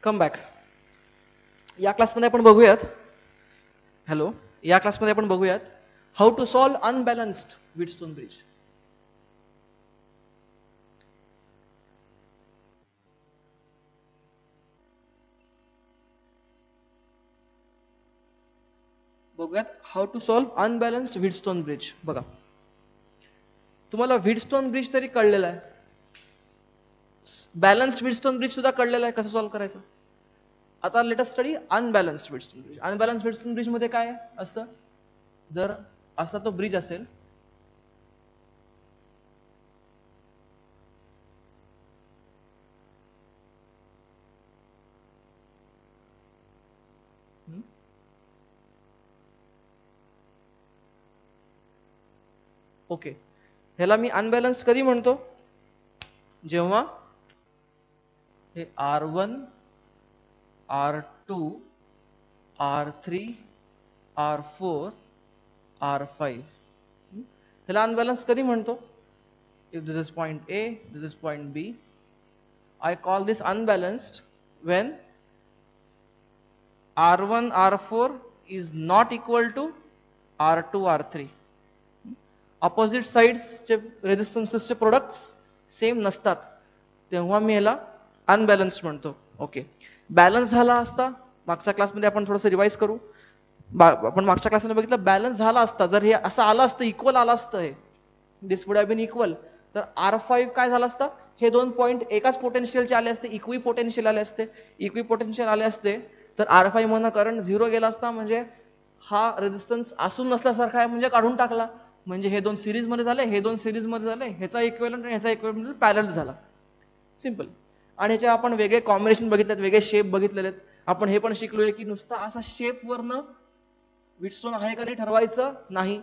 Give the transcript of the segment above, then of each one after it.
Come back. या क्लासमध्ये आपण बघूयात या क्लासमध्ये आपण बघूयात how to solve unbalanced wheatstone bridge. बघूयात how to solve unbalanced wheatstone bridge. बघा, तुम्हाला व्हीटस्टोन ब्रिज तरी कळलेला आहे, बॅलन्स्ड व्हीटस्टोन ब्रिज सुद्धा कळलेला आहे कसं सॉल्व्ह करायचं. आता let us study unbalanced wheatstone bridge. Unbalanced wheatstone bridge मध्ये काय असतं, जर असा तो ब्रिज असेल ओके, ह्याला मी अनबॅलन्स कधी म्हणतो, जेव्हा हे R1 R2 R3 R4 R5 ह्याला अनबॅलन्स कधी म्हणतो. If this is point A, this is point B, I call this unbalanced when R1 R4 is not equal to R2 R3. Opposite साइड्सचे रेजिस्टन्सेसचे प्रोडक्ट्स सेम नसतात, तेव्हा मी याला unbalance म्हणतो. Okay, balance झाला असता, मागच्या क्लासमध्ये आपण थोडंसं रिवाइज करू. आपण मागच्या क्लासमध्ये बघितलं बॅलन्स झाला असता, जर हे असं आलं असतं, इक्वल आलं असतं, हे दिस वुड हॅव बीन इक्वल, तर R5 काय झालं असतं, हे दोन पॉईंट एकाच पोटेन्शियलचे आले असते, इक्वी पोटेन्शियल आले असते. इक्वी पोटेन्शियल आले असते तर R5 मधनं करंट 0 गेला असता, म्हणजे हा रेजिस्टन्स असून नसल्यासारखा आहे, म्हणजे काढून टाकला, म्हणजे हे दोन सिरीज मध्ये झाले, हे दोन सिरीज मध्ये झाले, ह्याचा इक्विव्हॅलंट आणि ह्याचा इक्विव्हॅलंट पॅरलल झाला. सिंपल. आणि ह्याचे आपण वेगळे कॉम्बिनेशन बघितलेत, वेगळे शेप बघितलेले आहेत. आपण हे पण शिकलोय की नुसता असा शेप वरनं व्हीटस्टोन आहे का नाही ठरवायचं नाही.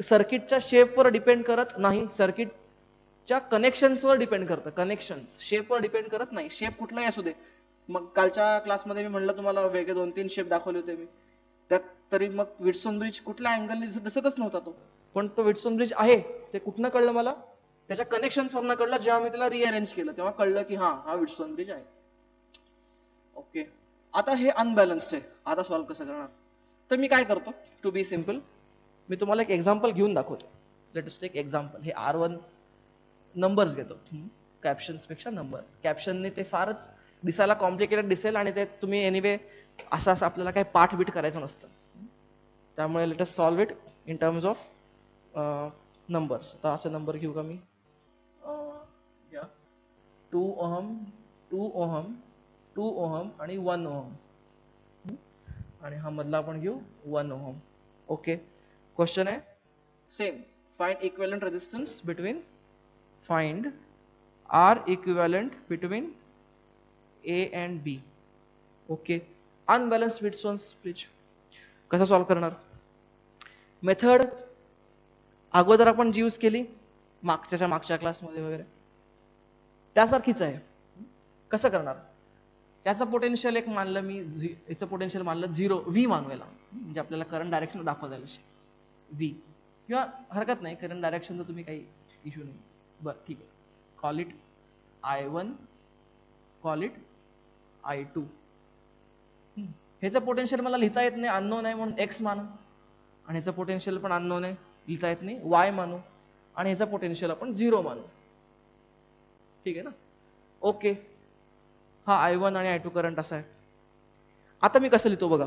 सर्किटच्या शेपवर डिपेंड करत नाही, सर्किटच्या कनेक्शन्सवर डिपेंड करतं. कनेक्शन्स शेपवर डिपेंड करत नाही, शेप कुठलाही असू दे. मग कालच्या क्लासमध्ये मी म्हणलं तुम्हाला वेगळे 2-3 शेप दाखवले होते मी, त्यात तरी मग व्हीटस्टोन ब्रिज कुठल्या अँगलने दिसतच नव्हता तो, पण तो व्हीटस्टोन ब्रिज आहे ते कुठनं कळलं मला, त्याच्या कनेक्शन्स वरनं कळलं. जेव्हा मी त्याला रिअरेंज केलं तेव्हा कळलं की हा व्हीटस्टोन ब्रिज आहे. ओके, आता हे अनबॅलन्स्ड आहे, आता सॉल्व्ह कसं करणार. तर मी काय करतो, टू बी सिम्पल, मी तुम्हाला एक एक्झाम्पल घेऊन दाखवतो. Let us take example. हे R1 नंबर्स घेतो, कॅप्शन्स पेक्षा नंबर. कॅप्शनने ते फारच दिसायला कॉम्प्लिकेटेड दिसेल आणि ते तुम्ही एनिवे असं आपल्याला काही पाठ बीट करायचं नसतं, त्यामुळे let us solve it in terms of numbers. आता असे नंबर घेऊ का मी, 2 ओहम 2 ओहम 2 ओहम आणि 1 ओहम, आणि हा मधला आपण घेऊ 1 ओहम. ओके, क्वेश्चन आहे same, find equivalent resistance between, find R equivalent between A and B. Okay, unbalanced wheatstone bridge कसं सॉल्व्ह करणार. मेथड अगोदर आपण जी यूज केली मागच्या क्लासमध्ये वगैरे त्यासारखीच आहे. कसं करणार, त्याचं पोटेन्शियल एक मानलं मी, याचं पोटेन्शियल मानलं 0, V मानूयाला, म्हणजे आपल्याला करंट डायरेक्शन दाखवता येईल V, किंवा हरकत नाही करंट डायरेक्शन तर तुम्ही काही इश्यू नाही. बरं ठीक आहे, call it I1, call it I2. ह्याचं पोटेन्शियल मला लिहिता येत नाही, अननोन आहे म्हणून X मानू, आणि ह्याचं पोटेन्शियल पण अननोन आहे, लिहिता येत नाही, Y मानू, आणि ह्याचं पोटेन्शियल आपण 0 मानू. ठीक आहे ना. ओके, हा I1 आणि I2 करंट असा आहे. आता मी कसं लिहितो बघा,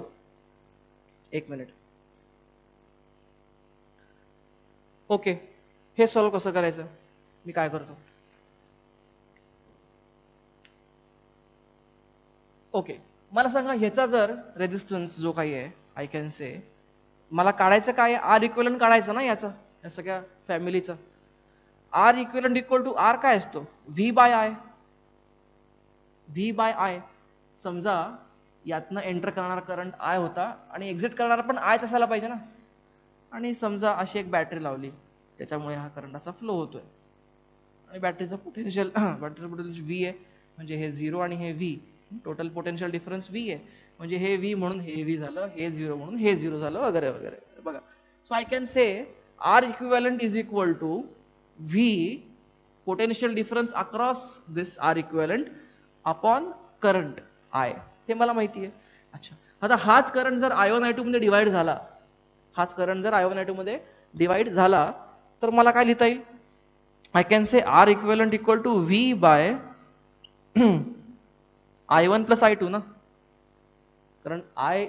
एक मिनिट. ओके, हे सॉल्व्ह कसं करायचं, मी काय करतो. ओके, मला सांगा ह्याचा जर रेजिस्टन्स जो काही आहे, आय कॅन से, मला काढायचं काय, R इक्विव्हॅलंट काढायचं ना याचा, या सगळ्या फॅमिलीचा. R equivalent equal to R काय असतो, V by I. V by I, समजा यातनं एंटर करणारा करंट I होता आणि एक्झिट करणारा पण I असायला पाहिजे ना, आणि समजा अशी एक बॅटरी लावली, त्याच्यामुळे हा करंट असा फ्लो होतोय, आणि बॅटरीचं पोटेन्शियल V आहे, म्हणजे हे 0 आणि हे V, total potential difference V आहे, म्हणजे हे V म्हणून हे V झालं, हे 0 म्हणून हे 0 झालं, वगैरे वगैरे. बघा, so I can say R equivalent is equal to V potential difference across this R equivalent upon current I, हे मला माहिती आहे. अच्छा, आता हाच करंट जर I1 I2 मध्ये डिवाइड झाला, हाच करंट जर I1 I2 मध्ये डिवाइड झाला, तर मला काय लिहिता येईल? I can say R equivalent equal to V by I1 plus I2 ना, कारण आय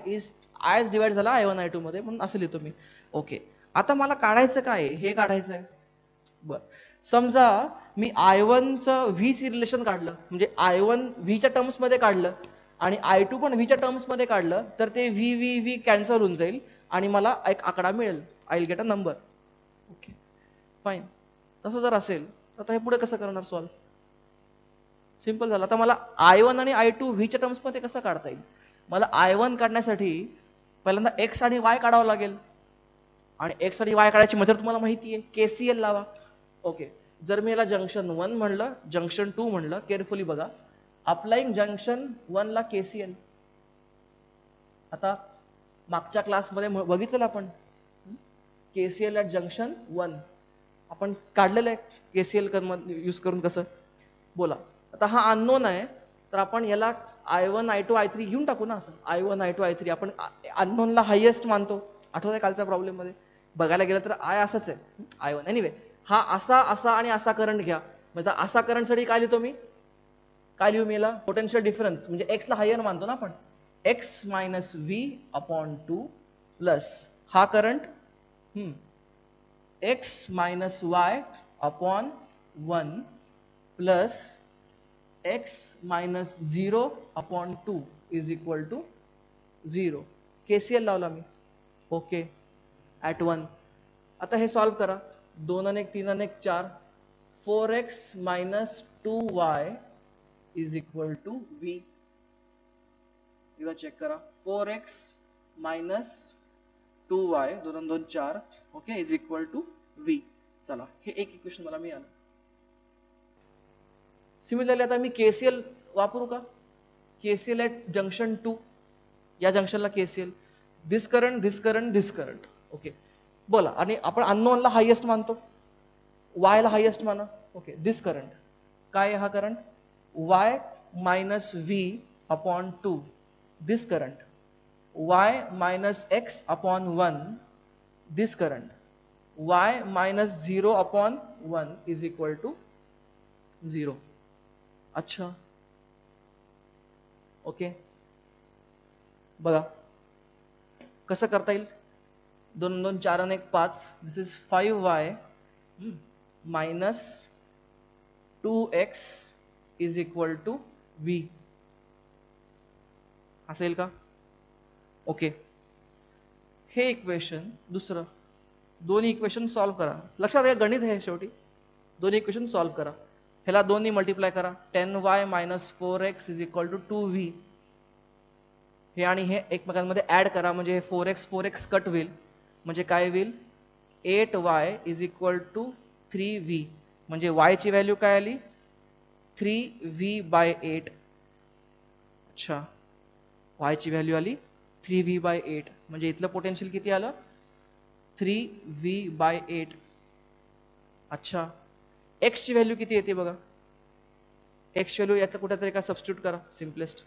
डिवाइड झाला I1 I2 मध्ये, म्हणून असं लिहितो मी. ओके, आता मला काढायचं काय, हे काढायचं आहे. बर, समजा मी I1 चं व्ही ची रिलेशन काढलं, म्हणजे I1 व्ही च्या टर्म्स मध्ये काढलं आणि I2 पण व्ही च्या टर्म्स मध्ये काढलं, तर ते व्ही व्ही व्ही कॅन्सल होऊन जाईल आणि मला एक आकडा मिळेल. I will get a number. Okay fine. तसं जर असेल तर आता हे पुढे कसं करणार सॉल्व? सिंपल झालं. आता मला I1 आणि I2 व्ही च्या टर्म्स मध्ये कसं काढता येईल? मला I1 काढण्यासाठी पहिल्यांदा एक्स आणि वाय काढावं लागेल, आणि एक्स आणि वाय काढायची मेथड तुम्हाला माहिती आहे, केसीएल लावा. ओके, जर मी याला जंक्शन 1 म्हणलं, जंक्शन 2 म्हणलं, केअरफुली बघा, अप्लाइंग जंक्शन 1 ला केसीएल. आता मागच्या क्लासमध्ये बघितलेलं आपण केसीएल ॲट जंक्शन 1 आपण काढलेलं आहे, केसीएल यूज करून कसं बोला. आता हा अननोन आहे, तर आपण याला I1 I2 I3 घेऊन टाकू ना. असं I1 I2 I3 आपण अननोनला हायेस्ट मानतो. आठवतंय कालच्या प्रॉब्लेम मध्ये बघायला गेलं तर आय असंच आहे I1. एनिवे, हा असा असा आणि असा करंट घ्या. म्हणजे असा करंट साठी काय लिहितो मी, काय लिहू मी याला? पोटेन्शियल डिफरन्स, म्हणजे एक्स ला हायर मानतो ना आपण, x minus V upon 2 plus हा current x minus y upon 1 plus x minus 0 upon 2 is equal to 0. KCL लावला मी. Okay, at 1. आता हे सॉल्व करा. 2 आणि 1 3 आणि 1 4, 4x minus 2y is equal to v. Check करा, 4x मायनस 2y, 2 आणि 2 4, okay, is equal to v. चला, हे एक इक्वेशन मला मिळालं. सिमिलरली आता मी केसीएल वापरू का? केसीएल ॲट जंक्शन 2, या जंक्शनला KCL, this current this current this current. Okay, बोला. आणि आपण अननोनला हायेस्ट मानतो, वाय ला हायेस्ट माना. ओके, दिस करंट काय आहे? हा current Y minus V upon 2, this current Y minus X upon 1, this current Y minus 0 upon 1 is equal to 0. अच्छा, ओके, बघा कसं करता येईल. 2 2 4 आणि 1 5, this is 5y minus 2x is equal to v. असेल का? ओके, हे इक्वेशन दुसरं. दोन्ही इक्वेशन सॉल्व करा. लक्षात घ्या, गणित आहे शेवटी. दोन्ही इक्वेशन सॉल्व करा. ह्याला दोन्ही मल्टिप्लाय करा. 10y minus 4x is equal to 2v. हे आणि हे एकमेकांमध्ये ऍड करा, म्हणजे हे 4x 4x कट होईल, म्हणजे काय होईल? 8y is equal to 3v. म्हणजे y ची व्हॅल्यू काय आली? 3v/8. अच्छा, y ची व्हॅल्यू आली 3v/8. म्हणजे इथलं पोटेन्शियल किती आलं? 3v/8. अच्छा, x ची व्हॅल्यू किती येते बघा. x व्हॅल्यू याचं कुठेतरी का सबस्टिट्यूट करा. सिम्पलेस्ट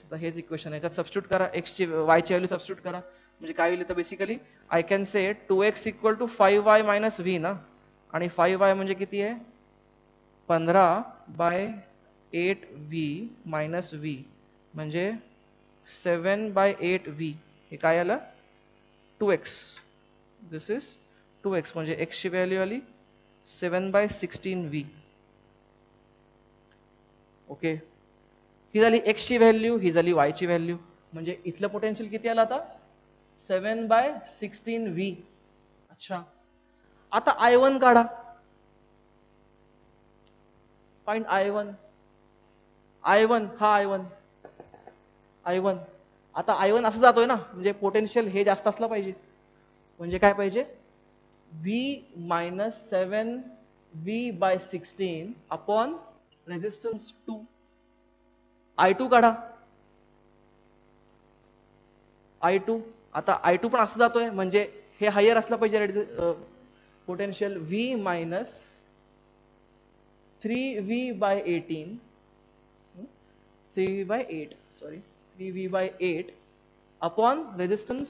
आता हेच इक्वेशन आहे, त्यात सबस्टिट्यूट करा. x ची y ची व्हॅल्यू सबस्टिट्यूट करा, म्हणजे काय होईल? तर basically I can say 2x equal to 5y minus V ना, आणि 5y म्हणजे किती आहे? 15/8v मायनस v, म्हणजे 7/8v. हे काय आलं? 2x. दिस इज 2x, म्हणजे x ची व्हॅल्यू आली 7/16v. ओके, ही झाली x ची व्हॅल्यू, ही झाली y ची व्हॅल्यू. म्हणजे इथलं पोटेन्शियल किती आलं आता? 7/16v. अच्छा, आता I1 काढा. Find I1. हा I1. आता I1 असं जातोय ना, म्हणजे पोटेन्शियल हे जास्त असलं पाहिजे. म्हणजे काय पाहिजे? v minus 7v/16 upon resistance 2. I2 काढा. I2, आता I2 पण असं जातोय, म्हणजे हे हायर असलं पाहिजे potential. v minus 3v/18 3v/8 sorry 3v/8 upon resistance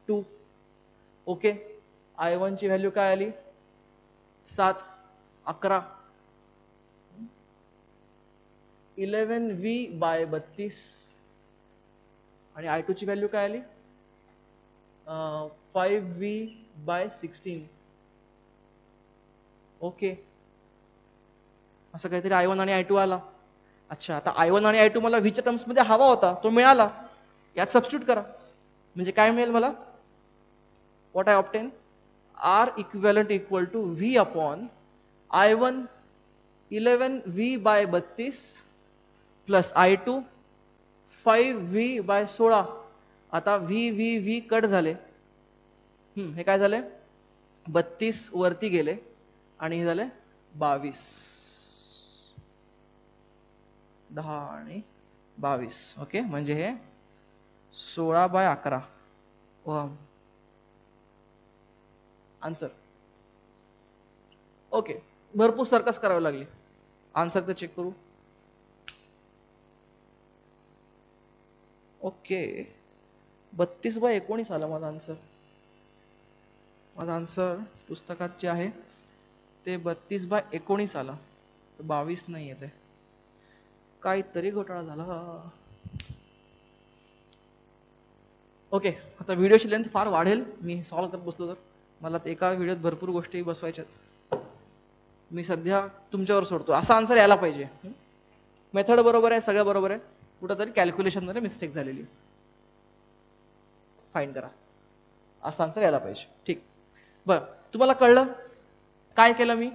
2. Okay, I1 ची व्हॅल्यू काय आली 7, 11 11v/32 आणि I2 ची व्हॅल्यू काय आली 5v/16. ओके, असं काहीतरी I1 आणि I2 आला. अच्छा, आता I1 आणि I2 मला व्हीच्या टर्म्स मध्ये हवा होता, तो मिळाला. यात सबस्टिट्यूट करा म्हणजे काय मिळेल मला, what I obtain, R equivalent equal to V upon I1 11v/32 plus I2 5v/16. आता v कट झाले, हे काय झाले 32 वरती गेले आणि हे झाले 22, 10 आणि 22. ओके, म्हणजे हे 16/11 ओहम आन्सर. ओके, भरपूर सर्कस करावी लागली. आन्सर तर चेक करू. ओके, 32/19 आला माझा आन्सर. माझा आन्सर पुस्तकात जे आहे ते 32/19 आला, तर 22 नाही येते. काहीतरी घोटाळा झाला. ओके, आता व्हिडिओची लेंथ फार वाढेल मी सॉल्व करत बसलो तर. मला एका व्हिडिओत भरपूर गोष्टी बसवायच्यात. मी सध्या तुमच्यावर सोडतो. असा आन्सर यायला पाहिजे. मेथड बरोबर आहे, सगळं बरोबर आहे, कुठंतरी कॅल्क्युलेशन मध्ये मिस्टेक झालेली. फाईन करा, असा आन्सर यायला पाहिजे. ठीक, बरं, तुम्हाला कळलं काय केलं मी.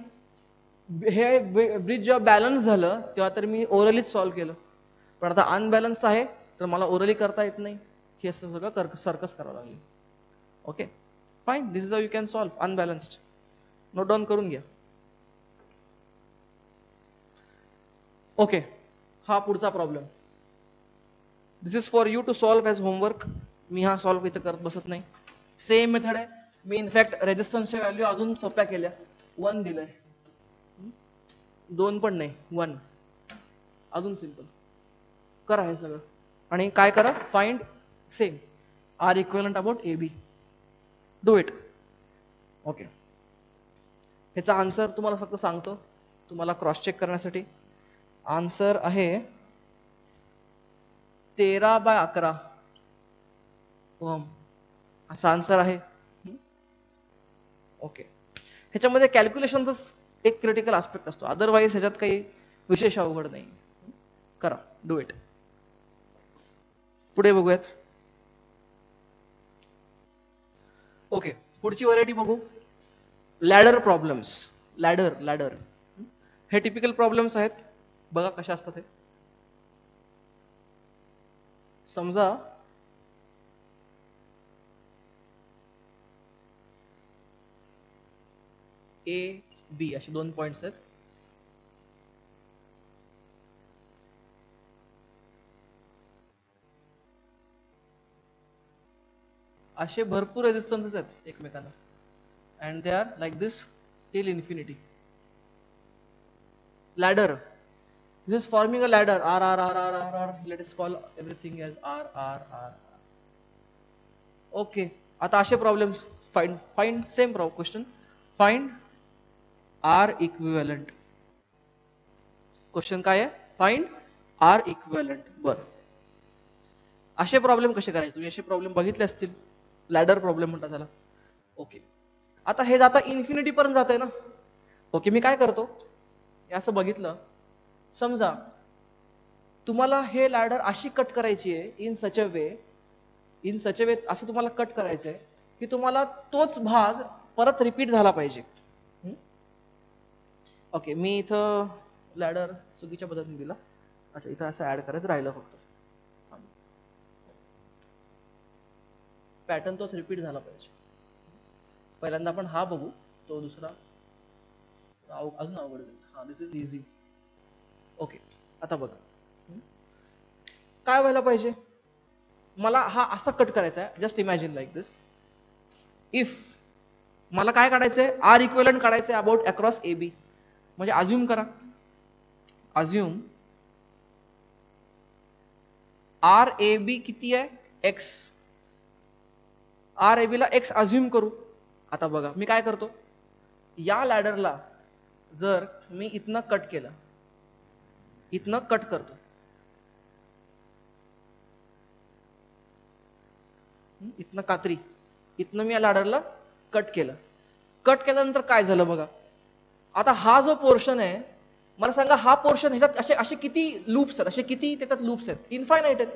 हे ब्रिज जेव्हा बॅलन्स झालं तेव्हा तर मी ओरलीच सॉल्व्ह केलं, पण आता अनबॅलन्स्ड आहे तर मला ओरली करता येत नाही. हे असं सगळं सर्कस करावं लागेल. Okay, fine, this is how you can solve unbalanced. Note down करून घ्या. ओके, हा पुढचा problem. This is for you to solve as homework. मी हा सॉल्व्ह इथं करत बसत नाही. सेम मेथड आहे. मी इनफॅक्ट रेजिस्टन्सच्या व्हॅल्यू अजून सोप्या केल्या. 1 दिलंय, 2 पण नाही, 1. अजून सिंपल करा हे सगळं आणि काय करा, find same R equivalent about AB. Do it. Okay, ह्याचा आन्सर तुम्हाला फक्त सांगतो तुम्हाला क्रॉस चेक करण्यासाठी. आन्सर आहे 13/11 ओहम असा आन्सर आहे. ओके, ह्याच्यामध्ये कॅल्क्युलेशनचा एक क्रिटिकल आस्पेक्ट असतो, अदरवाईज ह्याच्यात काही विशेष अवघड नाही. करा, डू इट. पुढे बघूयात. ओके, पुढची व्हरायटी बघू. Ladder problems. लॅडर हे टिपिकल प्रॉब्लेम्स आहेत. बघा कशा असतात हे. समजा A, B असे 2 पॉइंट्स आहेत. असे भरपूर रेजिस्टन्सेस आहेत एकमेकांना, and they are like this till infinity. Ladder, this is forming a ladder. R. Let us call everything as R. Okay, आता असे problems find same question. Find R equivalent. Question काय आहे, find R equivalent. बरं, असे problem कसे करायचे, तुम्ही असे प्रॉब्लेम बघितले असतील. लॅडर प्रॉब्लेम म्हणतात त्याला. ओके, आता हे जाता इन्फिनिटी पर्यंत जात आहे ना. ओके, मी काय करतो, हे असं बघितलं, समजा तुम्हाला हे लॅडर अशी कट करायची आहे इन सच अ वे असं तुम्हाला कट करायचं आहे की तुम्हाला तोच भाग परत रिपीट झाला पाहिजे. ओके, मी इथं लॅडर चुकीच्या पद्धतीने दिला. अच्छा, इथं असं ऍड करायचं राहिलं फक्त. पॅटर्न तोच रिपीट झाला पाहिजे. पहिल्यांदा आपण हा बघू, तो दुसरा अजून अवघड जाईल. हा, दिस इज इझी. ओके, आता बघा काय व्हायला पाहिजे. मला हा असा कट करायचा आहे. Just imagine like this. If मला काय काढायचंय, R इक्विव्हॅलंट काढायचंय अबाउट अक्रॉस AB. म्हणजे अज्युम करा, अज्युम आर ए बी किती आहे? एक्स. आर ए बी ला एक्स अज्युम करू. आता बघा मी काय करतो, या लॅडरला जर मी इथनं कट केलं, इथनं कट करतो, इथनं कात्री, इथनं मी या लॅडरला कट केलं. कट केल्यानंतर काय झालं बघा, आता हा जो पोर्शन आहे, मला सांगा हा पोर्शन ह्याच्यात असे असे किती लूप्स आहेत, असे किती त्याच्यात लूप्स आहेत? इन्फायनाइट आहेत.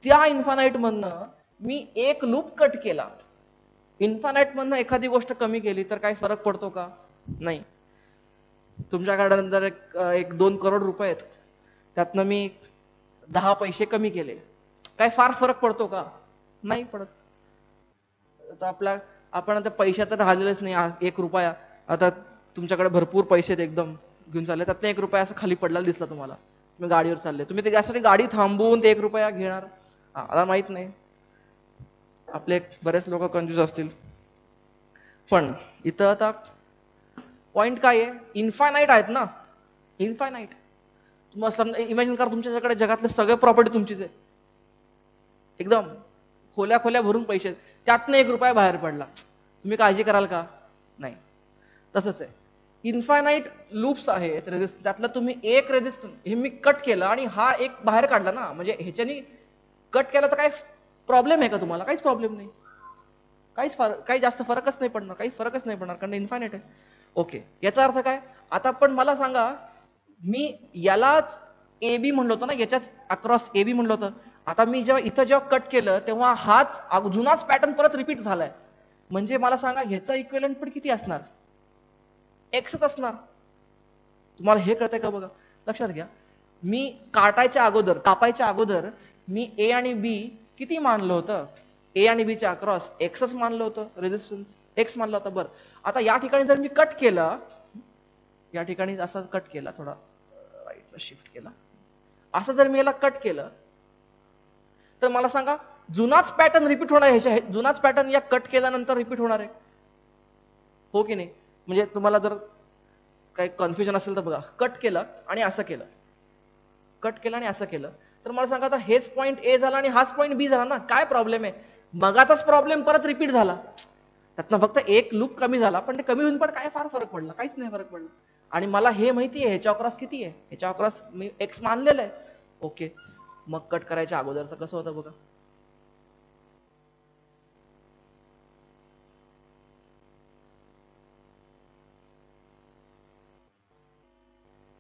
त्या इन्फायनाइट मधनं मी एक लूप कट केला. इन्फायनाइट मधनं एखादी गोष्ट कमी केली तर काही फरक पडतो का? नाही. तुमच्याकडे जर एक 2 करोड रुपये आहेत, त्यातनं मी 10 पैसे कमी केले, काय फार फरक पडतो का? नाही पडत. आता आपण आता पैशात तर राहिलेलंच नाही. 1 रुपया, आता तुमच्याकडे भरपूर पैसे आहेत, एकदम घेऊन चालले, त्यातनं 1 रुपया असं खाली पडलेला दिसला तुम्हाला, तुम्ही गाडीवर चालले, तुम्ही त्यासाठी गाडी थांबवून ते 1 रुपया घेणार? मला माहित नाही, आपले बरेच लोक कंजूस असतील, पण इथं आता पॉइंट काय आहे? इन्फायनाइट आहेत ना, इन्फायनाइट. तुम्हाला इमॅजिन करा, तुमच्याकडे जगातले सगळे प्रॉपर्टी तुमचीच आहे, एकदम खोल्या खोल्या भरून पैसे, त्यातनं 1 रुपया बाहेर पडला, तुम्ही काळजी कराल का? नाही. तसंच आहे, इन्फायनाइट लूप्स आहेत, त्यातलं तुम्ही एक रेजिस्टन्स हे मी कट केलं आणि हा एक बाहेर काढला ना, म्हणजे ह्याच्यानी कट केला तर काय प्रॉब्लेम आहे का तुम्हाला? काहीच प्रॉब्लेम नाही, काही जास्त फरकच नाही पडणार, काही फरकच नाही पडणार, कारण इन्फायनाइट आहे. ओके, याचा अर्थ काय? आता पण मला सांगा, मी यालाच ए बी म्हणलं होतं ना, याच्याच अक्रॉस ए बी म्हणलं होतं. आता मी जेव्हा कट केलं तेव्हा हाच जुनाच पॅटर्न परत रिपीट झालाय, म्हणजे मला सांगा ह्याचा इक्विव्हॅलंट पण किती असणार? एक्सच असणार. तुम्हाला हे कळतंय का? बघा, लक्षात घ्या, मी कापायच्या अगोदर मी ए आणि बी किती मानलं होतं? ए आणि बीच्या अक्रॉस एक्सच मानलं होतं, रेजिस्टन्स एक्स मानलं होतं. बरं, आता या ठिकाणी जर मी कट केलं, या ठिकाणी असं कट केला, थोडा राईटला शिफ्ट केला, असं जर मी याला कट केलं तर मला सांगा जुनाच पॅटर्न रिपीट होणार आहे? जुनाच पॅटर्न या कट केल्यानंतर रिपीट होणार आहे, हो की नाही? म्हणजे तुम्हाला जर काही कन्फ्युजन असेल तर बघा, कट केलं आणि असं केलं, कट केलं आणि असं केलं, तर मला सांगा आता हेच पॉईंट ए झाला आणि हाच पॉईंट बी झाला ना, काय प्रॉब्लेम आहे? मगाचाच प्रॉब्लेम परत रिपीट झाला, त्यातनं फक्त एक लूप कमी झाला, पण ते कमी होऊन पण काय फार फरक पडला? काहीच नाही फरक पडला. आणि मला हे माहिती आहे ह्याच्या अक्रॉस किती आहे, ह्याच्या अक्रॉस मी एक्स मानलेलं आहे. ओके, मग कट करायच्या अगोदरचं कसं होतं बघा,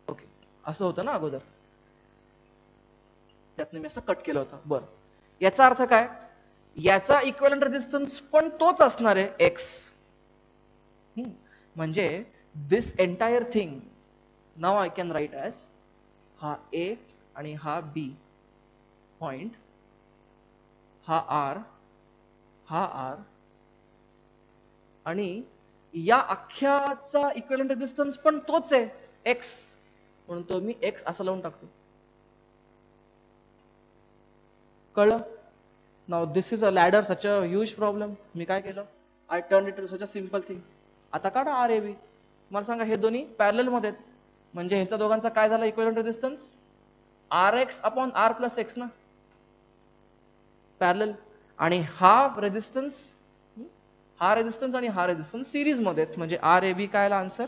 ओके असं होतं ना अगोदर, त्यातनं मी असं कट केलं होतं. बरं, याचा अर्थ काय? याचा इक्विव्हॅलंट रेजिस्टन्स पण तोच असणार आहे, एक्स. म्हणजे this entire thing now I can write as, हा ए आणि हा बी पॉइंट, हा आर, हा आर, आणि या अख्ख्याचा इक्विव्हॅलंट रेजिस्टन्स पण तोच आहे, एक्स, म्हणून तो मी एक्स असं लावून टाकतो. कळलं? Now this is a ladder, such a huge problem. मी काय केलं, I turn it to such a simple thing. आता काढा आर ए बी, मला सांगा हे दोन्ही पॅरलल मध्ये आहेत, म्हणजे ह्याचा दोघांचा काय झाला equivalent resistance? R x upon R plus X ना, पॅरलल. आणि हा रेजिस्टन्स आणि हा रेजिस्टन्स सिरीज मध्ये आहेत, म्हणजे आर ए बी काय आला आन्सर?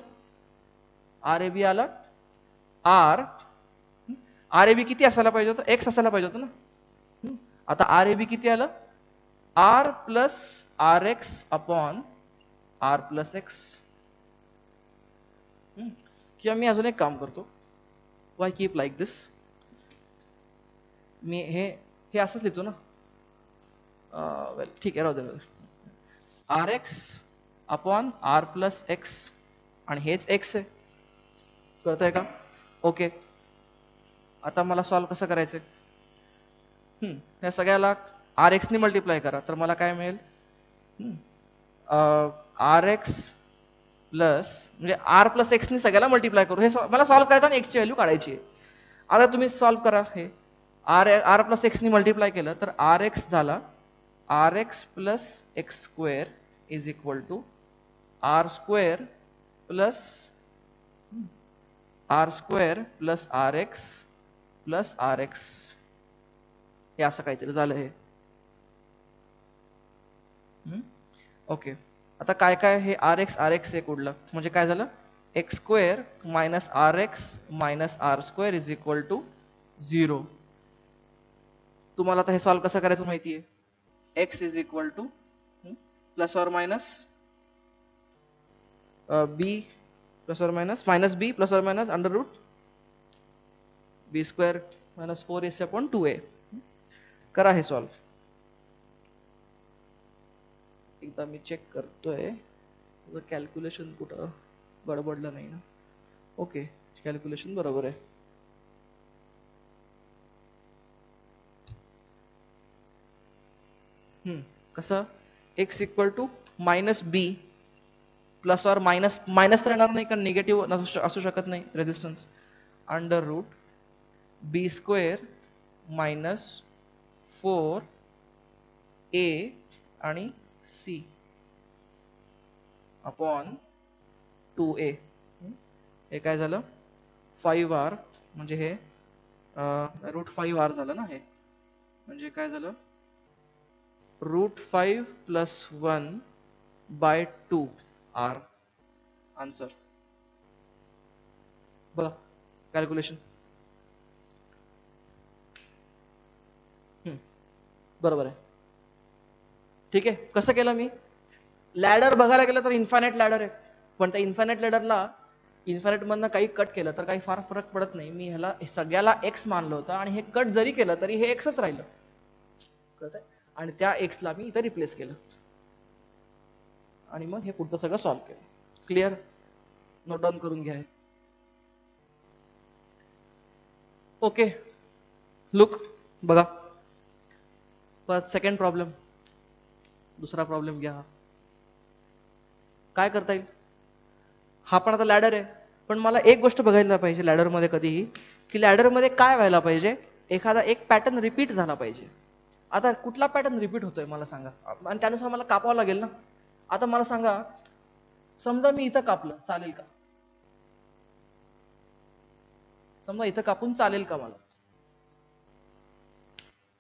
आर ए बी आला आर ए बी किती असायला पाहिजे होतं? एक्स असायला पाहिजे होतं ना. आता आर ए बी किती आलं? R plus R x upon R plus x. किंवा मी अजून एक काम करतो, वाय कीप लाईक दिस, मी हे असंच लिहितो ना, वेल ठीक आहे, राहू दे, r x upon R plus x, आणि हेच एक्स आहे, कळतंय का? ओके, आता मला सॉल्व्ह कसं करायचंय? या सगळ्याला आर एक्सनी मल्टिप्लाय करा, तर मला काय मिळेल? आर एक्स प्लस, म्हणजे आर प्लस एक्सनी सगळ्याला मल्टिप्लाय करू, हे मला सॉल्व्ह करायचं आणि एक्सची व्हॅल्यू काढायची आहे. आता तुम्ही सॉल्व्ह करा, हे आर प्लस एक्सनी मल्टिप्लाय केलं तर आर एक्स झाला R x plus x square is equal to R square plus R x plus R X. हे असं काहीतरी झालं हे. ओके, आता काय काय हे आर एक्स एक उडलं, म्हणजे काय झालं, x square minus R x minus R square is equal to 0. तुम्हाला आता हे सॉल्व्ह कसं करायचं माहिती आहे. X is equal to plus or minus B plus or minus B plus or minus under root B square minus 4ac upon 2a. करा हे solve. एकदा मी चेक करतोय कॅल्क्युलेशन कुठं गडबडलं नाही ना. ओके, कॅल्क्युलेशन बरोबर आहे. कसं, X equal to minus B plus or minus minus राहणार नाही कारण निगेटिव्ह असू शकत नाही रेजिस्टन्स, अंडर रूट बी स्क्वेअर मायनस 4a आणि सी अपॉन 2a. हे काय झालं, 5r, म्हणजे हे रूट 5r झालं ना. हे म्हणजे काय झालं, root 5 plus 1 by 2r. Answer बघा कॅल्क्युलेशन. बरोबर आहे. ठीक आहे, कसं केलं मी, लॅडर बघायला गेलं तर इन्फायनाइट लॅडर आहे, पण त्या इन्फायनाइट लॅडरला इन्फायनाइट मधनं काही कट केलं तर काही फार फरक पडत नाही. मी ह्याला सगळ्याला एक्स मानलं होतं आणि हे कट जरी केलं तरी हे एक्सच राहिलं, कळतंय, आणि त्या एक्सला मी इथं रिप्लेस केलं आणि मग हे पुढचं सगळं सॉल्व्ह केलं. क्लिअर, नोट डाऊन करून घ्या. ओके, लुक बघा, सेकंड प्रॉब्लेम, दुसरा प्रॉब्लेम घ्या. काय करता येईल, हा पण आता लॅडर आहे, पण मला एक गोष्ट बघायला पाहिजे लॅडर मध्ये कधीही, की लॅडर मध्ये काय व्हायला पाहिजे, एखादा एक पॅटर्न रिपीट झाला पाहिजे. आता कुठला पॅटर्न रिपीट होतोय मला सांगा, आणि त्यानुसार मला कापावं लागेल ना. आता मला सांगा, समजा मी इथं कापलं, चालेल का, समजा इथं कापून चालेल का मला.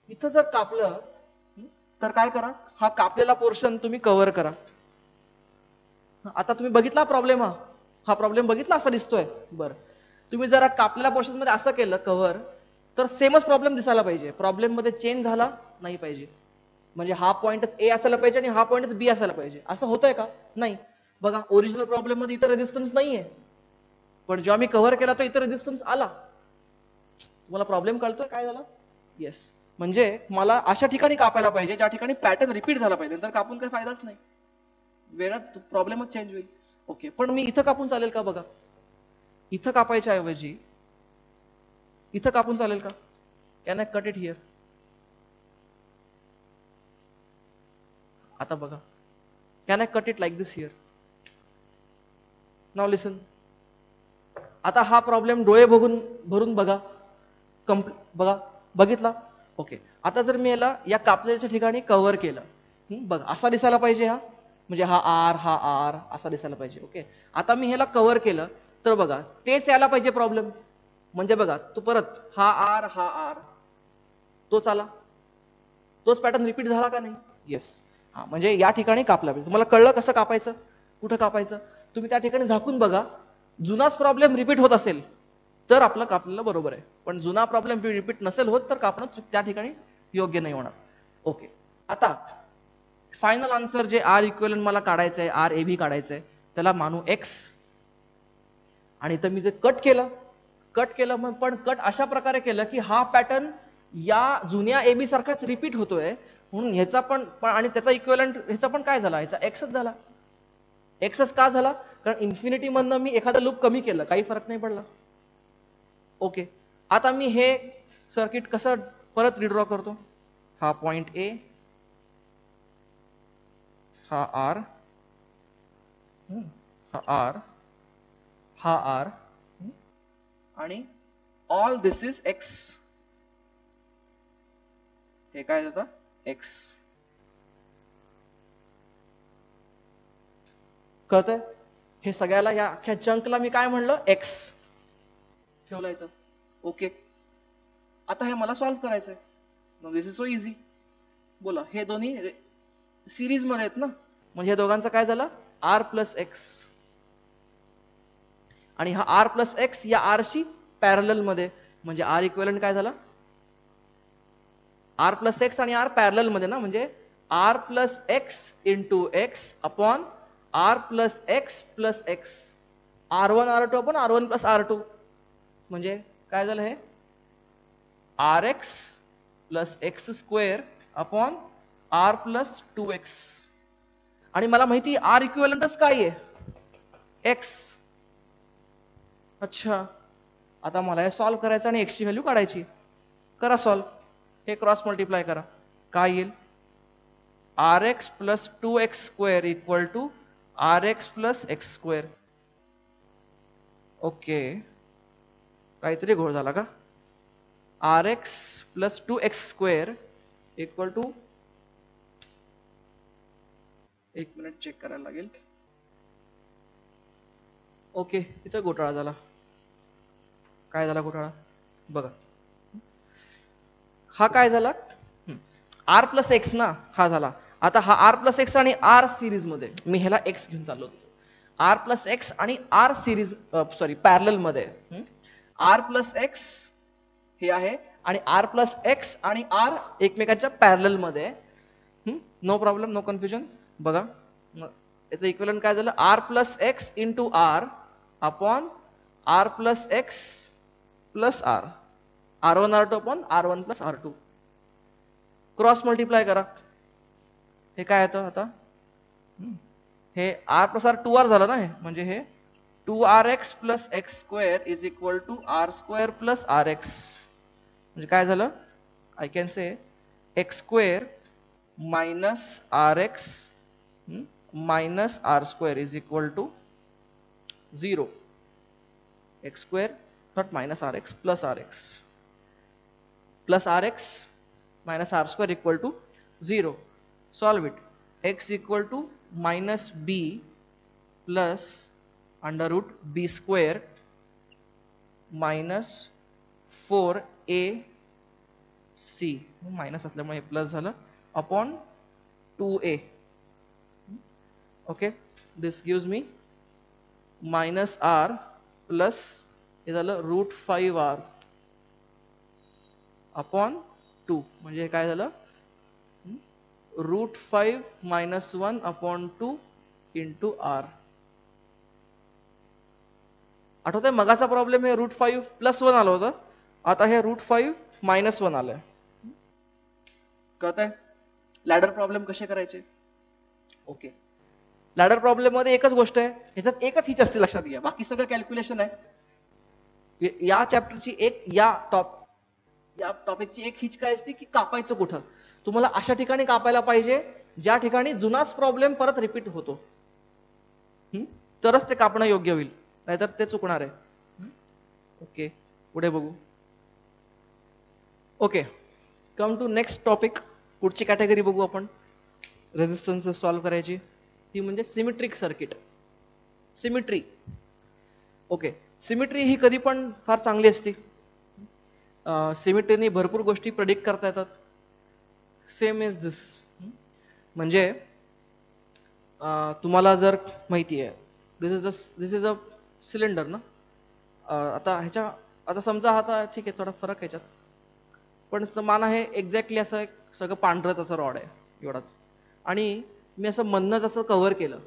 इथं जर कापलं तर काय करा, हा कापलेला पोर्शन तुम्ही कव्हर करा. आता तुम्ही बघितला प्रॉब्लेम, हा प्रॉब्लेम बघितला असा दिसतोय. बरं, तुम्ही जरा कापलेल्या पोर्शन मध्ये असं केलं कव्हर, तर सेमच प्रॉब्लेम दिसायला पाहिजे, प्रॉब्लेम मध्ये चेंज झाला नाही पाहिजे. म्हणजे हा पॉइंटच ए असायला पाहिजे आणि हा पॉइंटच बी असायला पाहिजे. असं होतंय का, नाही. बघा, ओरिजिनल प्रॉब्लेम मध्ये इथं रेजिस्टन्स नाहीये, पण जेव्हा मी कव्हर केला तर इथं रेजिस्टन्स आला. तुम्हाला प्रॉब्लेम कळतोय काय झाला. येस, म्हणजे मला अशा ठिकाणी कापायला पाहिजे ज्या ठिकाणी पॅटर्न रिपीट झाला पाहिजे, तर कापून काही फायदाच नाही, वेळात प्रॉब्लेमच चेंज होईल. ओके, पण मी इथं कापून चालेल का, बघा, इथं कापायच्या ऐवजी इथं कापून चालेल का, can I cut it here. आता बघा, can I cut it like this here. Now listen. आता हा प्रॉब्लेम डोळे भरून बघा, बघा, बघितला. ओके, आता जर मी याला या कापलेल्या ठिकाणी कव्हर केलं, बघा असा दिसायला पाहिजे हा, म्हणजे हा आर असा दिसायला पाहिजे. ओके, आता मी ह्याला कव्हर केलं तर बघा तेच यायला पाहिजे प्रॉब्लेम, म्हणजे बघा तो परत हा आर तोच आला, तोच पॅटर्न रिपीट झाला का नाही. येस, हा म्हणजे या ठिकाणी कापला पाहिजे. तुम्हाला कळलं कसं कापायचं, कुठं कापायचं, तुम्ही त्या ठिकाणी झाकून बघा. जुनाच प्रॉब्लेम रिपीट होत असेल तर आपलं कापलेलं बरोबर आहे, पण जुना प्रॉब्लेम रिपीट नसेल होत तर कापणं त्या ठिकाणी योग्य नाही होणार. ओके, आता फायनल आन्सर जे आर इक्विव्हॅलेंट मला काढायचं आहे, आर ए बी काढायचं आहे, त्याला मानू एक्स. आणि इथं मी जे कट केलं मग, पण कट अशा प्रकारे केलं की हा पॅटर्न या जुन्या ए बी सारखाच रिपीट होतोय, म्हणून ह्याचा पण आणि त्याचा इक्विव्हॅलेंट ह्याचा पण काय झाला, ह्याचा एक्सच झाला. एक्सच का झाला, कारण इन्फिनिटी मधनं मी एखादा लूप कमी केलं, काही फरक नाही पडला. ओके, आता मी हे सर्किट कसं परत रिड्रॉ करतो, हा पॉइंट ए, हा आर, हा आर आणि ऑल दिस इज एक्स. हे काय जातं, एक्स. कळतंय, हे सगळ्याला या अख्ख्या चंकला मी काय म्हणलं, एक्स ठेवलं इथं. ओके, आता हे मला सॉल्व्ह करायचंय. दिस इज सो इझी. बोला, हे दोन्ही सिरीज मध्ये आहेत ना, म्हणजे हे दोघांचं काय झालं, आर प्लस एक्स. आणि हा आर प्लस एक्स या आरशी पॅरलल मध्ये, म्हणजे आर इक्विव्हॅलंट काय झाला, आर प्लस एक्स आणि आर पॅरलल मध्ये ना, म्हणजे R plus x into x upon R plus x, R one R two upon R one plus R two. म्हणजे काय झालं, हे R x plus x square upon R plus 2x. आणि मला माहिती आर इक्विव्हॅलंटच काय आहे, एक्स. अच्छा, आता मला हे सॉल्व्ह करायचं आणि एक्सची व्हॅल्यू काढायची. करा सॉल्व्ह. हे क्रॉस मल्टिप्लाय करा. काय येईल, R x plus 2x square equal to R x plus x square. Okay, काहीतरी घोळ झाला का. R x plus 2x square equal to, एक मिनिट चेक करायला लागेल. ओके, इथं घोटाळा झाला. काय झाला घोटाळा बघा. हा काय झाला, आर प्लस एक्स ना, हा झाला. आता हा आर प्लस एक्स आणि आर सिरीज मध्ये, मी ह्याला एक्स घेऊन चाललो होतो. आर प्लस एक्स आणि आर सिरीज, सॉरी पॅरलल मध्ये, आर प्लस एक्स हे आहे आणि आर प्लस एक्स आणि आर एकमेकांच्या पॅरलल मध्ये. No problem, no confusion. बघा याचं इक्विव्हॅलंट काय झालं, R plus x into R upon R plus x plus R, R one R two upon R one plus R to. Cross multiply करा. हे काय येतं आता, हे आर प्लस आर 2r झालं ना, हे म्हणजे हे 2rx plus x square is equal to R square plus R x. म्हणजे काय झालं, I can say x square minus R x minus R square is equal to 0. X square not minus R x plus R x minus r square equal to 0. Solve it. X equal to minus b plus under root b square minus 4ac, minus असल्यामुळे plus झालं, upon 2a. Okay, this gives me minus r plus हे झालं root 5r upon 2. म्हणजे काय झालं, root 5 minus 1 upon 2 into R. आठवतंय मगाचा problem, हे रूट 5 प्लस 1 आलं होतं, आता हे रूट 5 मायनस 1 आलंय. कळतंय लॅडर प्रॉब्लेम कसे करायचे. ओके, लॅडर प्रॉब्लेम मध्ये एकच गोष्ट आहे, ह्याच्यात एकच हिच असते, लक्षात घ्या. बाकी सगळं कॅल्क्युलेशन आहे. या चॅप्टरची एक, या टॉपिकची एक हिच काय असते की कापायचं कुठं. तुम्हाला अशा ठिकाणी कापायला पाहिजे ज्या ठिकाणी जुनाच प्रॉब्लेम परत रिपीट होतो, तरच ते कापणं योग्य होईल, नाहीतर ते चुकणार आहे. ओके, पुढे बघू. Okay, come to next topic. पुढची कॅटेगरी बघू आपण रेझिस्टन्स सॉल्व्ह करायची, ती म्हणजे symmetric circuit. Symmetry. Okay, symmetry ही कधी पण फार चांगली असते. सिमेट्रीने भरपूर गोष्टी प्रेडिक्ट करता येतात. सेम इज दिस. म्हणजे तुम्हाला जर माहिती आहे, दिस इज अ सिलेंडर ना. आता समजा आता ठीक आहे, थोडा फरक ह्याच्यात, पण समान आहे. एक्झॅक्टली असं सगळं पांढरं असं रॉड आहे एवढाच, आणि मी असं म्हणणं जसं कव्हर केलं,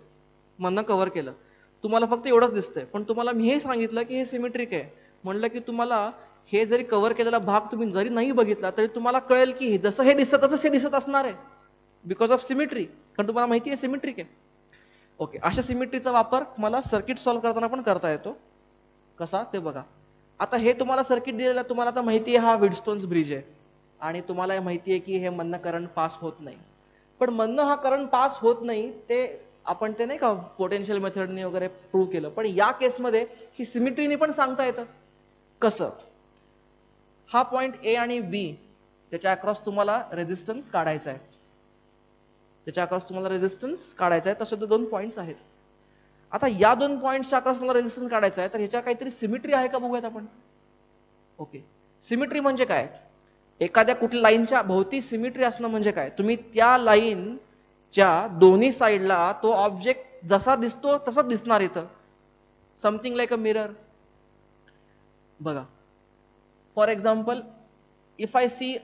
तुम्हाला फक्त एवढंच दिसतंय. पण तुम्हाला मी हे सांगितलं की हे सिमेट्रिक आहे, म्हणलं की तुम्हाला हे जरी कव्हर केलेला भाग तुम्ही जरी नाही बघितला तरी तुम्हाला कळेल की जसं हे दिसत तसंच हे दिसत असणार आहे, बिकॉज ऑफ सिमेट्री, कारण तुम्हाला माहिती आहे सिमेट्रिक आहे. ओके, अशा सिमेट्रीचा वापर मला सर्किट सॉल्व्ह करताना पण करता येतो. कसा ते बघा. आता हे तुम्हाला सर्किट दिलेलं, तुम्हाला आता माहिती आहे हा विडस्टोन्स ब्रिज आहे, आणि तुम्हाला माहिती आहे की हे मधनं करंट पास होत नाही. पण मधनं हा करंट पास होत नाही ते आपण ते नाही का पोटेन्शियल मेथडने वगैरे प्रूव्ह केलं, पण या केसमध्ये ही सिमेट्रीने पण सांगता येतं. कसं, हा पॉइंट ए आणि बी, त्याच्या अक्रॉस तुम्हाला रेझिस्टन्स काढायचा आहे. तसे दोन पॉइंट्स आहेत. आता या दोन पॉइंट्सच्या अक्रॉस तुम्हाला रेझिस्टन्स काढायचा आहे, तर ह्याच्या काहीतरी सिमेट्री आहे का बघूयात आपण. ओके, सिमेट्री म्हणजे काय. एखाद्या कुठल्या लाईनच्या भोवती सिमेट्री असणं म्हणजे काय, तुम्ही त्या लाईनच्या दोन्ही साईडला तो ऑब्जेक्ट जसा दिसतो तसाच दिसणार इथं. Something like a mirror. बघा, for example, if I see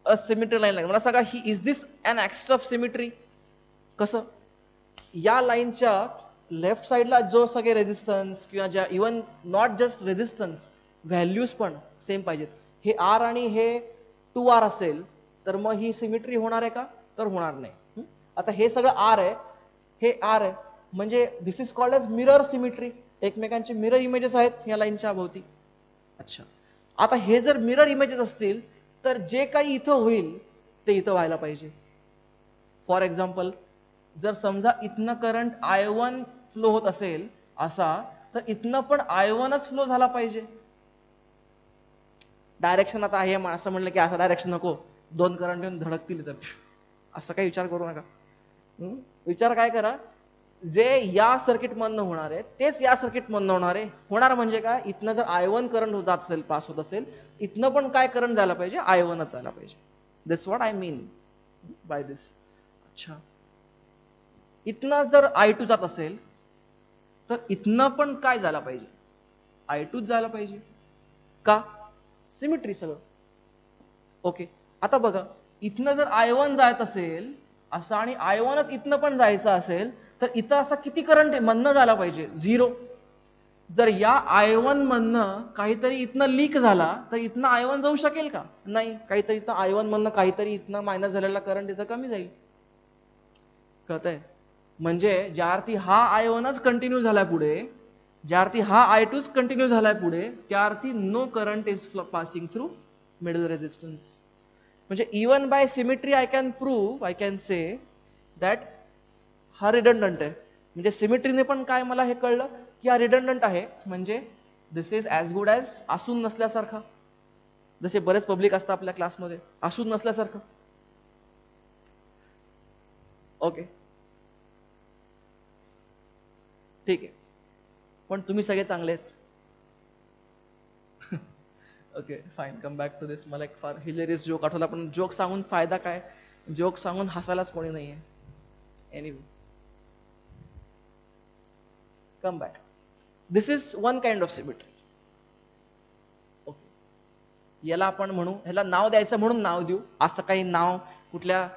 a symmetry line, मला सांगा, ही is this an axis of symmetry? कसं, या लाईनच्या लेफ्ट साईडला जो सगळे रेझिस्टन्स किंवा ज्या even not just resistance, values पण सेम पाहिजेत. हे आर आणि हे 2R असेल तर मग ही सिमेट्री होणार आहे का? तर होणार नाही. आता हे सगळं आर आहे, हे आर आहे, म्हणजे this is called as mirror symmetry. एकमेकांचे मिरर इमेजेस आहेत या लाईनच्या भोवती. अच्छा, आता हे जर मिरर इमेजेस असतील तर जे काही इथं होईल ते इथं व्हायला पाहिजे. फॉर एक्झाम्पल, जर समजा इथनं करंट I1 फ्लो होत असेल असा, तर इथनं पण I1च फ्लो झाला पाहिजे. डायरेक्शन आता आहे असं म्हणलं की असं डायरेक्शन नको, दोन करंट येऊन धडकतील तर, असं काही विचार करू नका. विचार काय करा, जे या सर्किट मधनं होणार आहे तेच या सर्किट मधनं होणार आहे. होणार म्हणजे काय, इथनं जर I1 करंट जात असेल, पास होत असेल, इथनं पण काय करंट जायला पाहिजे, I1च जायला पाहिजे. दिस what I mean by this. अच्छा, इथनं जर I2 जात असेल तर इथनं पण काय जायला पाहिजे, I2 जायला पाहिजे. का? सिमेट्री सगळं. ओके, आता बघा, इथनं जर I1 जात असेल असं आणि I1च इथनं पण जायचं असेल तर इथं असा किती करंट आहे, मधनं झाला पाहिजे 0. जर या I1 मधनं काहीतरी इथनं लीक झाला तर इथनं I1 जाऊ शकेल का? नाही. काहीतरी इथं I1 मधनं काहीतरी इथनं मायनस झालेला करंट इथं कमी जाईल. कळतंय? म्हणजे ज्या अर्थी हा I1च कंटिन्यू झालाय पुढे, ज्या अर्थी हा I2च कंटिन्यू झालाय पुढे, त्या अर्थी no current is passing through middle resistance. म्हणजे even by symmetry I can prove, I can say that हा रिडंडंट आहे. म्हणजे सिमेट्रीने पण काय मला हे कळलं की हा रिडंडंट आहे, म्हणजे this is as good as असून नसल्यासारखा. जसे बरेच पब्लिक असतात आपल्या क्लासमध्ये, असून नसल्यासारखं. ओके, ठीक आहे, पण तुम्ही सगळे चांगले आहेत. Okay fine, come back to this. मला एक फार हिलेरियस जोक आठवला, पण जोक सांगून फायदा काय, जोक सांगून हसायलाच कोणी नाहीये. Anyway, come back. This is one kind of symmetry. Okay, याला आपण म्हणू, ह्याला नाव द्यायचं म्हणून नाव देऊ. असं काही नाव कुठल्या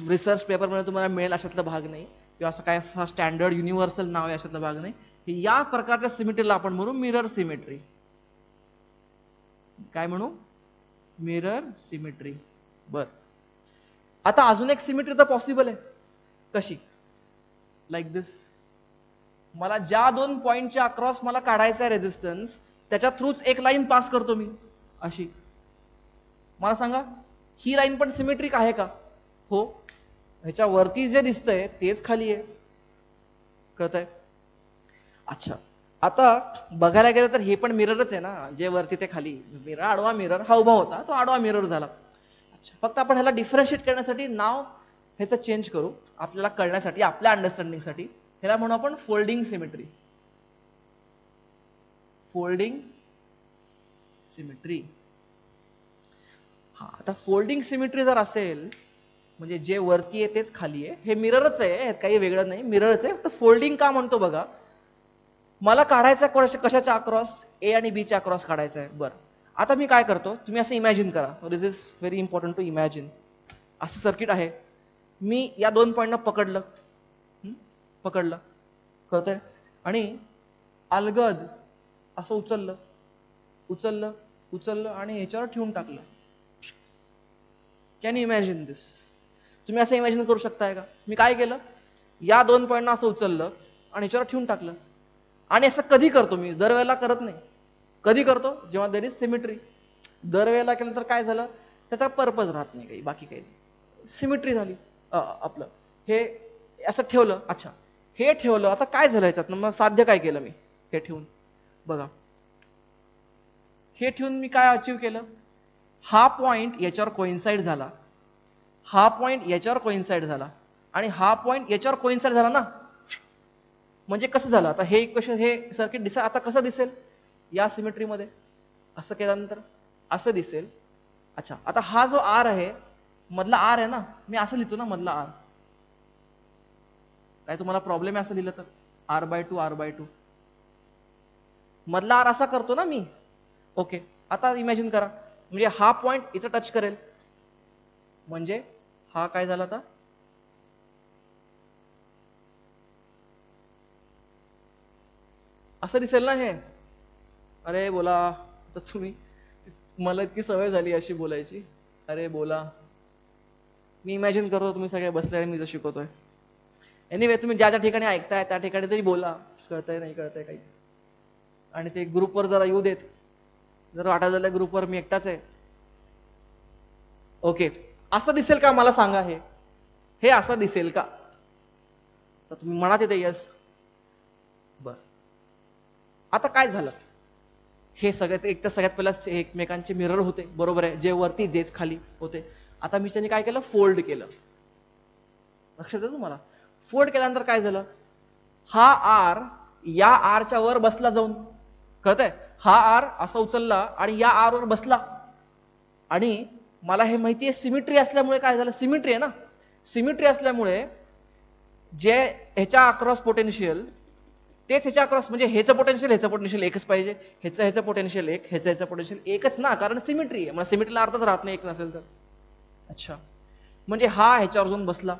रिसर्च पेपरमध्ये तुम्हाला मिळेल अशातला भाग नाही, किंवा असं काय स्टँडर्ड युनिव्हर्सल नाव आहे अशातला भाग नाही. या प्रकारच्या सिमेट्रीला आपण म्हणू मिरर सिमेट्री. काय म्हणू? Mirror symmetry. बर, आता अजून एक सिमेट्री तर पॉसिबल आहे. कशी? लाईक दिस. मला ज्या दोन पॉइंटच्या अक्रॉस मला काढायचा आहे रेझिस्टन्स, त्याच्या थ्रूच एक लाईन पास करतो मी अशी. मला सांगा, ही लाईन पण सिमेट्रिक आहे का? हो. ह्याच्या वरती जे दिसतंय तेच खाली आहे. कळतंय? अच्छा, आता बघायला गेलं तर हे पण मिररच आहे ना, जे वरती ते खाली. मिरर, आडवा मिरर हा उभा होता, तो आडवा मिरर झाला. अच्छा, फक्त आपण ह्याला डिफरन्शिएट करण्यासाठी नाव ह्याचं चेंज करू, आपल्याला कळण्यासाठी, आपल्या अंडरस्टँडिंगसाठी. ह्याला म्हणू आपण फोल्डिंग सिमेट्री. Folding symmetry. हा, आता फोल्डिंग सिमेट्री जर असेल, म्हणजे जे वरती आहे तेच खाली आहे, हे मिररच आहे, काही वेगळं नाही, मिररच आहे. फक्त फोल्डिंग का म्हणतो बघा, मला काढायचा कशाच्या अक्रॉस, ए आणि बी च्या अक्रॉस काढायचा आहे. बरं, आता मी काय करतो, तुम्ही असं इमॅजिन करा. This is very important to imagine. असं सर्किट आहे, मी या दोन पॉईंटला पकडलं, कळतंय, आणि अलगद असं उचललं आणि ह्याच्यावर ठेवून टाकलं. कॅन यू इमॅजिन दिस? तुम्ही असं इमॅजिन करू शकताय का? मी काय केलं, या दोन पॉईंटना असं उचललं आणि ह्याच्यावर ठेवून टाकलं. आणि असं कधी करतो मी? दरवेळेला करत नाही. कधी करतो? जेव्हा देर इज सिमेट्री. दरवेळेला केलं तर काय झालं, त्याचा पर्पज राहत नाही काही, बाकी काही नाही. सिमेट्री झाली आपलं. हे असं ठेवलं. अच्छा, हे ठेवलं, आता काय झालं ह्याच्यात? मग साध्य काय केलं मी हे ठेवून? बघा, हे ठेवून मी काय अचीव केलं, हा पॉइंट याच्यावर कोइन्साइड झाला, हा पॉइंट याच्यावर कोइन्साइड झाला, आणि हा पॉइंट याच्यावर कोइन्साइड झाला ना. म्हणजे कसं झालं, आता हे इक्वेशन, हे सर्किट आता कसं दिसेल या सिमेट्रीमध्ये? असं केल्यानंतर असं दिसेल, अच्छा, आता हा जो आर आहे, मधला आर आहे ना, मी असं लिहितो ना मधला आर. काय तुम्हाला प्रॉब्लेम आहे असं लिहिलं तर? R/2 मधला आर असा करतो ना मी. ओके, आता इमॅजिन करा, म्हणजे हा पॉइंट इथं टच करेल, म्हणजे हा काय झाला आता? असं दिसेल ना हे. अरे बोला, तर तुम्ही, मला इतकी सवय झाली अशी बोलायची. अरे बोला, मी इमॅजिन करतो तुम्ही सगळे बसले आणि मी जर शिकवतोय. एनिवे, तुम्ही ज्या ज्या ठिकाणी ऐकताय त्या ठिकाणी तरी बोला, कळतंय नाही कळतंय काही. आणि ते ग्रुपवर जरा येऊ देत, जर वाटत झालं ग्रुपवर मी एकटाच आहे. ओके, असं दिसेल का मला सांगा, हे हे असं दिसेल का? तर तुम्ही म्हणत येते यस. बर, आता काय झालं? हे सगळ्यात एक तर सगळ्यात पहिला एकमेकांचे मिरर होते, बरोबर आहे, जे वरती देच खाली होते. आता मी त्यांनी काय केलं, फोल्ड केलं. लक्षात येतं तुम्हाला? फोल्ड केल्यानंतर काय झालं, हा आर या आरच्या वर बसला जाऊन, कळतंय? हा आर असा उचलला आणि या आर वर बसला. आणि मला हे माहितीये सिमिट्री असल्यामुळे काय झालं, सिमिट्री आहे ना, सिमिट्री असल्यामुळे जे ह्याच्या अक्रॉस पोटेन्शियल तेच ह्याच्या अक्रॉस, म्हणजे ह्याचं पोटेन्शियल एकच पाहिजे, ह्याचं पोटेन्शियल एक, ह्याचं पोटेन्शियल एकच ना, कारण सिमिट्री आहे. मग सिमिट्रीला अर्थच राहत नाही एक नसेल तर. अच्छा, म्हणजे हा ह्याच्यावर जाऊन बसला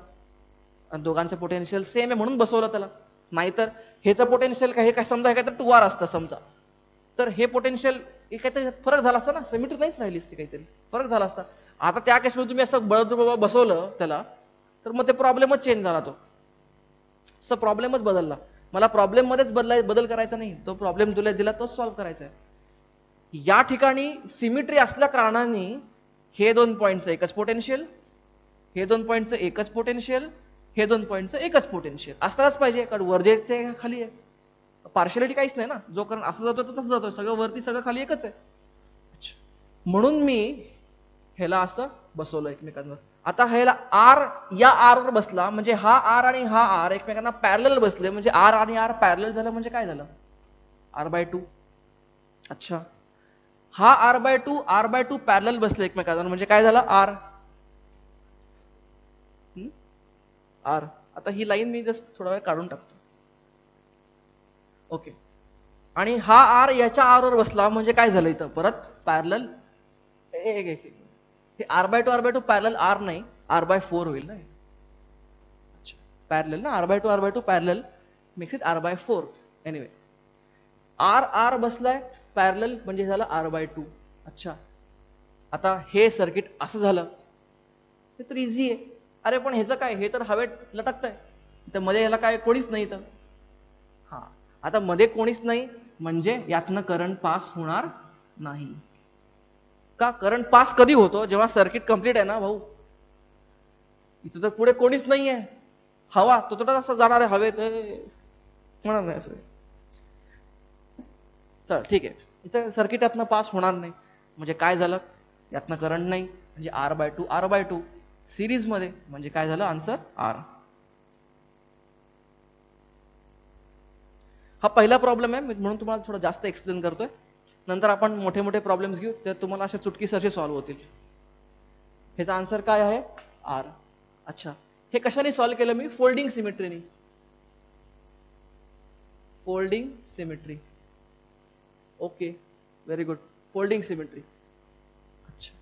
आणि दोघांचं पोटेन्शियल सेम आहे म्हणून बसवलं त्याला. नाहीतर ह्याचं पोटेन्शियल काय, हे काय समजा, हे काय तर 2R असतं समजा, तर हे पोटेन्शियल काहीतरी फरक झाला असता ना, सिमिट्री नाहीच राहिली असती, काहीतरी फरक झाला असता. आता त्या केसमध्ये तुम्ही असं बळजबरी बसवलं त्याला, तर मग ते प्रॉब्लेमच चेंज झाला, तो असं प्रॉब्लेमच बदलला. मला प्रॉब्लेम मध्येच बदल करायचा नाही, तो प्रॉब्लेम तुला दिला तोच सॉल्व्ह करायचा आहे. या ठिकाणी सिमिट्री असल्या कारणाने हे दोन पॉईंटचं एकच पोटेन्शियल, हे दोन पॉईंटचं एकच पोटेन्शियल, हे दोन पॉईंटचं एकच पोटेन्शियल असताच पाहिजे, कारण वर जे ते खाली आहे. पार्शियलिटी काहीच नाही ना, जो कारण असं जातोय तो तसं जातोय, सगळं वरती सगळं खाली एकच आहे. म्हणून मी ह्याला असं बसवलं एकमेकांवर. आता ह्याला आर या आर वर बसला, म्हणजे हा आर आणि हा आर एकमेकांना पॅरलल बसले, म्हणजे आर आणि आर पॅरलल झालं, म्हणजे काय झालं, R/2. अच्छा, हा R/2 पॅरलल बसले एकमेकांवर, म्हणजे काय झालं, आर. आर. आता ही लाईन मी जस्ट थोडा वेळ काढून टाकतो. ओके, आणि हा आर याच्या आर वर बसला, म्हणजे काय झालं इथं परत पॅरलल. हे R/2 पॅरलल आर नाही, R/4 होईल ना. अच्छा, पॅरलल ना, R/2 parallel makes it R/4. Anyway, R R बसलाय पॅरलल, म्हणजे झालं R/2. अच्छा, आता हे सर्किट असं झालं, हे तर इझी आहे. अरे पण ह्याचं काय, हे तर हवेत लटकतंय, तर मध्ये ह्याला काय कोणीच नाही तर. हा, आता मध्ये कोणीच नाही म्हणजे यातनं करंट पास होणार नाही. का? करंट पास कधी होतो, जेव्हा सर्किट कंप्लीट आहे ना भाऊ. इथं तर पुढे कोणीच नाहीये, हवा तो तोटा असं जाणार आहे हवेत, म्हणणार नाही असं. चल ठीक आहे, इथं सर्किट यातनं पास होणार नाही, म्हणजे काय झालं, यातनं करंट नाही, म्हणजे R/2 सिरीज मध्ये, म्हणजे काय झालं आन्सर आर. हा पहिला प्रॉब्लेम आहे, म्हणून तुम्हाला थोडं जास्त एक्सप्लेन करतोय. नंतर आपण मोठे मोठे प्रॉब्लेम्स घेऊ, ते तुम्हाला अशा चुटकीसरशी सॉल्व्ह होतील. ह्याचा आन्सर काय आहे, आर. अच्छा, हे कशाने सॉल्व्ह केलं मी, फोल्डिंग सिमेट्रीने. Folding symmetry. Okay, very good, folding symmetry. अच्छा,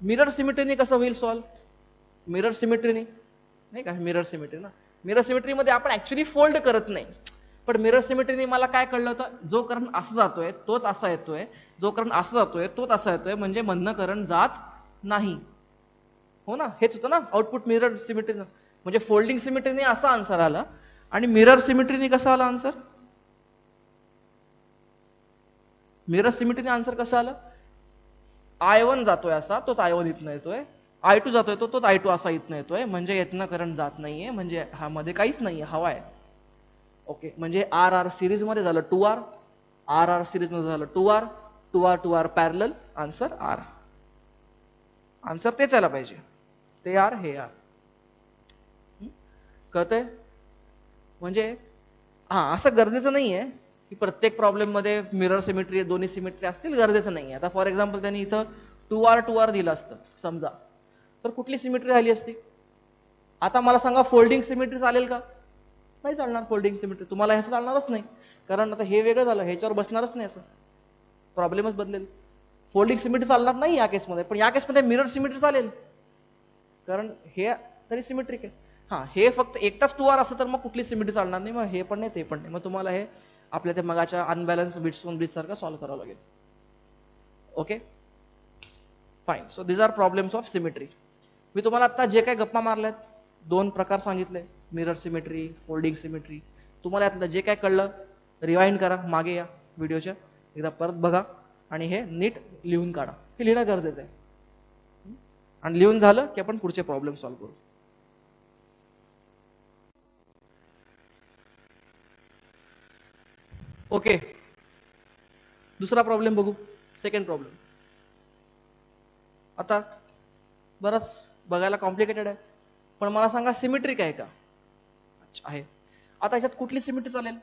मिरर सिमेट्रीने कसं होईल सॉल्व्ह, मिरर सिमेट्रीने नाही का, मिरर सिमेट्री ना, मिरर सिमेट्रीमध्ये आपण ऍक्च्युली फोल्ड करत नाही, पण मिरर सिमेट्रीने मला काय कळलं होतं, जो करंट असं जातोय तोच असा येतोय, जो करंट असं जातोय तोच असा येतोय, म्हणजे मधनं करंट जात नाही. हो ना, हेच होतं ना आउटपुट मिरर सिमेट्रीनं. म्हणजे फोल्डिंग सिमेट्रीने असा आन्सर आला, आणि मिरर सिमेट्रीने कसा आला आन्सर, मिरर सिमेट्रीने आन्सर कसा आला, I1 जातोय असा, तोच I1 इथनं येतोय, I2 जातोय तोच I2 असा इथनं येतोय, म्हणजे येतनं करंट जात नाहीये, म्हणजे हा मध्ये काहीच नाहीये, हवा आहे. ओके, म्हणजे आर आर सिरीज मध्ये झालं 2R, आर आर सिरीज मध्ये झालं 2R, 2R parallel, answer R. Answer तेच यायला पाहिजे, ते आर हे आर. कळतंय? म्हणजे हा, असं गरजेचं नाहीये की प्रत्येक प्रॉब्लेम मध्ये मिरर सिमेट्री दोन्ही सिमेट्री असतील, गरजेचं नाहीये. आता फॉर एक्झाम्पल त्यांनी इथं 2R दिलं असतं समजा, तर कुठली सिमेट्री राहिली असती? आता मला सांगा फोल्डिंग सिमेट्री चालेल का? नाही चालणार फोल्डिंग सिमेट्री, तुम्हाला ह्याचं चालणारच नाही, कारण आता हे वेगळं झालं, ह्याच्यावर बसणारच नाही, असं प्रॉब्लेमच बदलेल. फोल्डिंग सिमेट्री चालणार नाही या केसमध्ये, पण या केसमध्ये मिरर सिमेट्री चालेल, कारण हे तरी सिमेट्रिक आहे. हा, हे फक्त एकटाच 2R असं तर मग कुठली सिमेट्री चालणार नाही, मग हे पण नाही ते पण नाही, मग तुम्हाला हे आपल्या ते मगाच्या अनबॅलन्स बिट्स ऑन ब्रिज सारखं सॉल्व्ह करावं लागेल. Okay fine. So these are problems of symmetry. मी तुम्हाला आता जे काही गप्पा मारल्यात, 2 प्रकार सांगितले, मिरर सिमेट्री, फोल्डिंग सिमेट्री. तुम्हाला यातलं जे काय कळलं रिवाइंड करा, मागे या व्हिडिओच्या, एकदा परत बघा आणि हे नीट लिहून काढा. हे लिहिणं गरजेचं आहे, आणि लिहून झालं की आपण पुढचे प्रॉब्लेम सॉल्व्ह करू. ओके, दुसरा प्रॉब्लेम बघू. सेकंड प्रॉब्लेम आता बरंच बघायला कॉम्प्लिकेटेड आहे, पण मला सांगा सिमेट्रिक आहे का? अच्छा आहे. आता याच्यात कुठली सिमेट्री चालेल?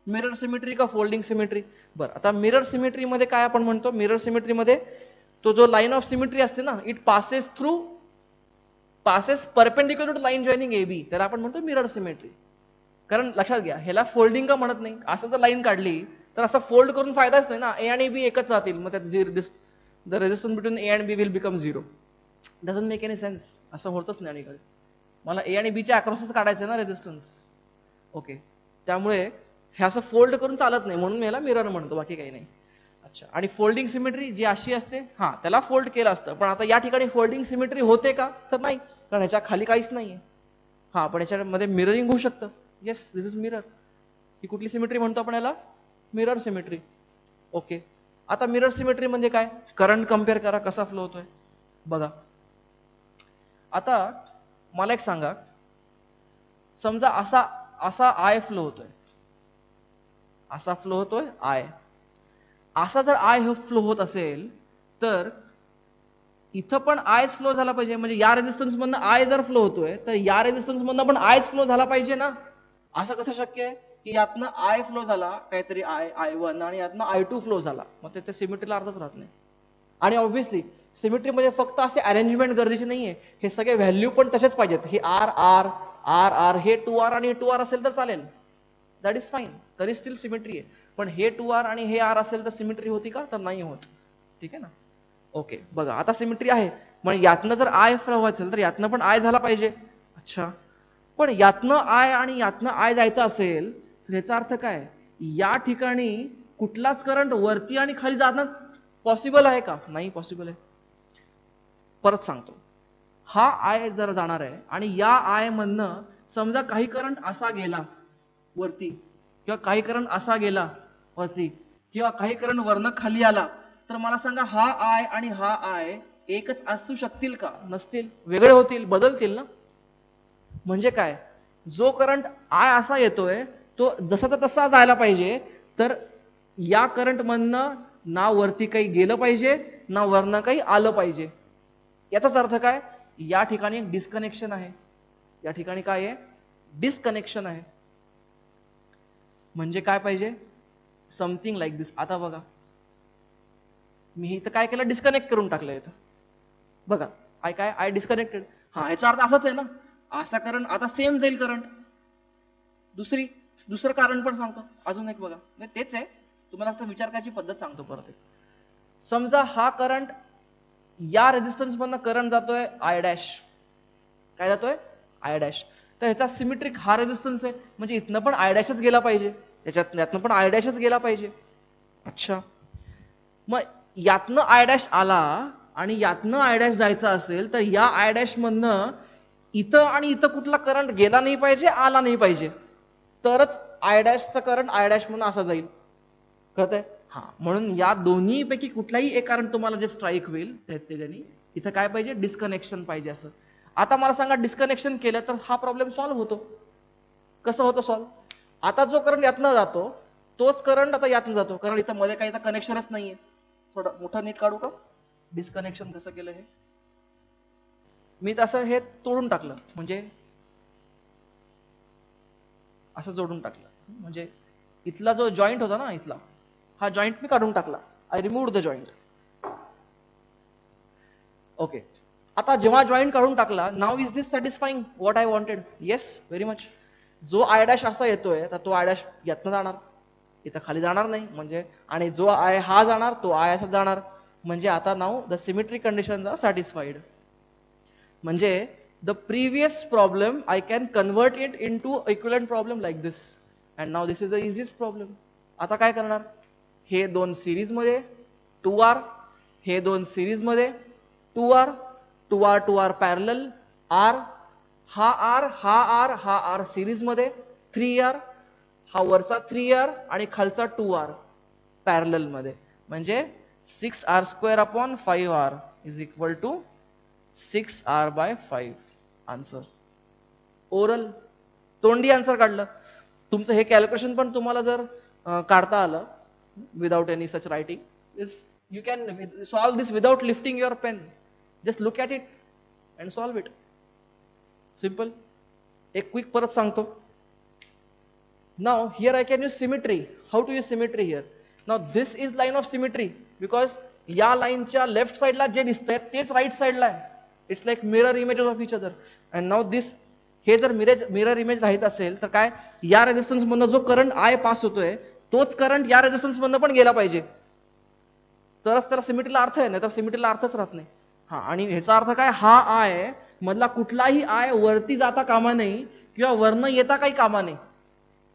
मिरर सिमेट्री का फोल्डिंग सिमेट्री? बरं, आता मिरर सिमेट्री मध्ये काय आपण म्हणतो? मिरर सिमेट्री मध्ये तो जो लाईन ऑफ सिमेट्री असते ना, it passes perpendicular to line joining A B, त्याला आपण म्हणतो मिरर सिमेट्री. कारण लक्षात घ्या, ह्याला फोल्डिंग का म्हणत नाही? असं जर लाईन काढली तर असं फोल्ड करून फायदाच नाही ना, ए आणि बी एकच राहतील, मग त्यात the resistance between A and B will become 0. Doesn't make any sense, असं होतच नाही. आणि मला ए आणि बीच्या अक्रॉसच काढायचं ना रेजिस्टन्स. ओके, त्यामुळे हे असं फोल्ड करून चालत नाही, म्हणून मी याला मिरर म्हणतो, बाकी काही नाही. अच्छा, आणि फोल्डिंग सिमेट्री जी अशी असते, हा त्याला फोल्ड केलं असतं, पण आता या ठिकाणी फोल्डिंग सिमेट्री होते का? तर नाही, कारण ह्याच्या खाली काहीच नाहीये. हा, पण याच्यामध्ये मिररिंग होऊ शकतं. Yes, this is mirror. ही कुठली सिमेट्री म्हणतो आपण याला? Mirror symmetry. ओके, आता मिरर सिमेट्री म्हणजे काय? करंट कम्पेअर करा कसा फ्लो होतोय बघा. आता मला एक सांगा, समजा असा असा आय फ्लो होतोय, असा फ्लो होतोय आय. असा जर आय फ्लो होत असेल तर इथं पण आयच फ्लो झाला पाहिजे, म्हणजे या रेजिस्टन्स मधनं आय जर फ्लो होतोय तर या रेजिस्टन्स मधनं पण आयच फ्लो झाला पाहिजे ना. असं कसं शक्य आहे की यातनं आय फ्लो झाला काहीतरी I1 आणि यातनं I2 फ्लो झाला, मग ते सिमेट्रीला अर्थच राहत नाही. आणि ऑब्व्हियसली सिमेट्रीमध्ये फक्त असे अरेंजमेंट गरजेचे नाहीये, हे सगळे व्हॅल्यू पण तसेच पाहिजेत. हे आर आर आर आर हे 2R आणि 2R असेल तर चालेल, दॅट इज फाईन, तरी स्टील सिमेट्री आहे. पण हे 2R आणि हे आर असेल तर सिमेट्री होती का? तर नाही होत. ठीक आहे ना. ओके, बघा आता सिमेट्री आहे, मग यातनं जर आय फ्लो असेल तर यातनं पण आय झाला पाहिजे. अच्छा, पण यातनं आय आणि यातनं आय जायचं असेल तर याचा अर्थ काय? या ठिकाणी कुठलाच करंट वरती आणि खाली जाणं पॉसिबल आहे का? नाही पॉसिबल आहे. परत सांगतो, हा आय जर जाणार आहे आणि या आय मधनं समजा काही करंट असा गेला वरती, किंवा काही करंट असा गेला वरती, किंवा काही करंट वरनं खाली आला, तर मला सांगा हा आय आणि हा आय एकच असू शकतील का? नसतील, वेगळे होतील, बदलतील ना. म्हणजे काय? जो करंट आय असा येतोय तो जसा तर तसा जायला पाहिजे, तर या करंट मधनं ना वरती काही गेलं पाहिजे ना वरनं काही आलं पाहिजे. याचाच अर्थ काय? या ठिकाणी डिस्कनेक्शन आहे. या ठिकाणी काय आहे? डिस्कनेक्शन आहे. म्हणजे काय पाहिजे? समथिंग लाईक दिस. आता बघा, मी इथं काय केलं? डिस्कनेक्ट करून टाकलं इथं. बघा, आय डिस्कनेक्टेड. हा, याचा अर्थ असाच आहे ना, असा करंट आता सेम जाईल करंट. दुसरं कारण पण सांगतो, अजून एक बघा, तेच आहे, तुम्हाला फक्त विचार करायची पद्धत सांगतो परत एक. समजा हा करंट या रेजिस्टन्स मधनं करंट जातोय आय डॅश. काय जातोय? I dash. तर ह्याचा सिमेट्रिक हा रेजिस्टन्स आहे, म्हणजे इथनं पण आय डॅशच गेला पाहिजे, यातनं पण आय डॅशच गेला पाहिजे. अच्छा, मग यातनं आय डॅश आला आणि यातनं आय डॅश जायचा असेल तर या आय डॅश मधनं इथं आणि इथं कुठला करंट गेला नाही पाहिजे, आला नाही पाहिजे, तरच आय डॅशचा करंट आय डॅश म्हणून असा जाईल. कळतंय? हा, म्हणून या दोन्ही पैकी कुठलाही एक कारण तुम्हाला जे स्ट्राईक होईल त्याने इथं काय पाहिजे? डिस्कनेक्शन पाहिजे. असं आता मला सांगा, डिस्कनेक्शन केलं तर हा प्रॉब्लेम सॉल्व्ह होतो. कसं होतं सॉल्व्ह? आता जो करंट यातनं जातो तोच करंट आता यातनं जातो, कारण इथं मध्ये काही कनेक्शनच नाहीये. थोडं मोठं नीट काढू का डिस्कनेक्शन कसं केलं हे? मी तसं हे तोडून टाकलं, म्हणजे असं जोडून टाकलं, म्हणजे इथला जो जॉईंट होता ना, इथला हा जॉईंट मी काढून टाकला. I removed the joint. Okay, आता जेव्हा जॉईंट काढून टाकला, now is this satisfying what I wanted? Yes, very much. जो आय डॅश असा येतोय तर तो आय डॅश यातनं जाणार, इथं खाली जाणार नाही, म्हणजे आणि जो आय हा जाणार तो आय असा जाणार, म्हणजे आता now the symmetry conditions are satisfied. म्हणजे the previous problem I can convert it into equivalent problem like this, and now this is the easiest problem. आता काय करणार, हे दोन सिरीज मध्ये 2R, हे दोन सिरीज मध्ये 2R, 2R 2R parallel, R, हा R हा R हा R सिरीज मध्ये 3R, हा वरचा 3R आणि खालचा 2R पॅरलल मध्ये, म्हणजे 6R² upon 5R is equal to 6R/5. Answer oral, तोंडी आन्सर काढलं. तुमचं हे कॅल्क्युलेशन पण तुम्हाला जर काढता आलं without any such writing, you can solve this without lifting your pen. Just look at it and solve it. Simple. एक क्विक परत सांगतो. Now here I can use symmetry. How to use symmetry here? Now this is line of symmetry because या लाईनच्या left साइडला जे दिसतंय तेच right साइडला आहे. It's like mirror images of each other. And now this, हे जर मिरर इमेज राहत असेल तर काय, या रेझिस्टन्स मधनं जो करंट आय पास होतोय तोच करंट या रेझिस्टन्स मधनं पण गेला पाहिजे, तरच त्याला सिमेट्रीला अर्थ आहे, नाही तर सिमेट्रीला अर्थच राहत नाही. हा, आणि ह्याचा अर्थ काय, हा आय मधला कुठलाही आय वरती जाता कामा नाही किंवा वरनं येता काही कामा नाही.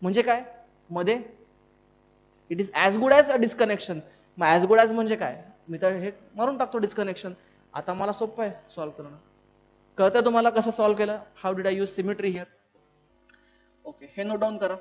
म्हणजे काय, मध्ये it is as good as a disconnection. मग ॲज गुड ॲज म्हणजे काय, मी तर हे मारून टाकतो डिस्कनेक्शन. आता मला सोपं आहे सॉल्व्ह करणं. कळतंय तुम्हाला कसं सॉल्व्ह केलं? How did I use symmetry here? Okay, हे नोट डाऊन करा.